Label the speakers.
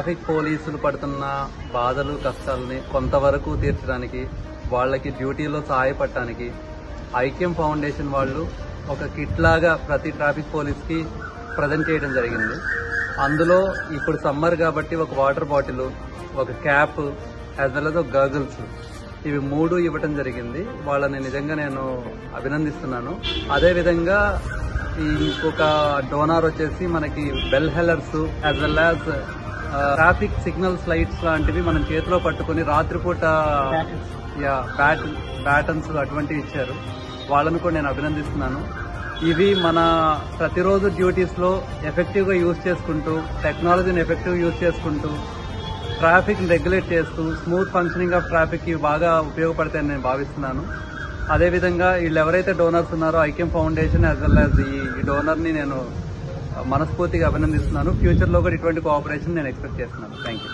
Speaker 1: Traffic పోలీసులు పడుతున్న బాధలు కష్టాలని కొంతవరకు తీర్చడానికి వాళ్ళకి డ్యూటీలో సహాయపడటానికి ఐక్యం ఫౌండేషన్ వాళ్ళు ఒక కిట్ లాగా ప్రతి ట్రాఫిక్ పోలీస్కి ప్రజెంట్ చేయడం జరిగింది. అందులో ఇప్పుడు సమ్మర్ కాబట్టి ఒక వాటర్ బాటిల్, ఒక క్యాప్, యాజ్ వెల్ as ఒక గర్గల్స్, ఇవి 3 ఇవ్వటం జరిగింది. వాళ్ళని నిజంగా నేను అభినందిస్తున్నాను. అదేవిధంగా ఇంకొక డోనార్ వచ్చేసి మనకి బెల్ హెల్లర్స్ as well as traffic signals lights లాంటివి మనం చేతిలో పట్టుకుని రాత్రిపూట బ్యాటన్స్ అటువంటివి ఇచ్చారు. వాళ్ళను కూడా నేను అభినందిస్తున్నాను. ఇవి మన ప్రతిరోజు డ్యూటీస్లో ఎఫెక్టివ్గా యూజ్ చేసుకుంటూ, టెక్నాలజీని ఎఫెక్టివ్గా యూజ్ చేసుకుంటూ, ట్రాఫిక్ రెగ్యులేట్ చేస్తూ, స్మూత్ ఫంక్షనింగ్ ఆఫ్ ట్రాఫిక్ బాగా ఉపయోగపడతాయని నేను భావిస్తున్నాను. అదేవిధంగా వీళ్ళు ఎవరైతే డోనర్స్ ఉన్నారో ఐక్యం ఫౌండేషన్ యాజ్ వెల్ as ఈ డోనర్ని నేను మనస్ఫూర్తిగా అభినందిస్తున్నాను. ఫ్యూచర్లో కూడా ఇటువంటి కోఆపరేషన్ నేను ఎక్స్పెక్ట్ చేస్తున్నాను. Thank you.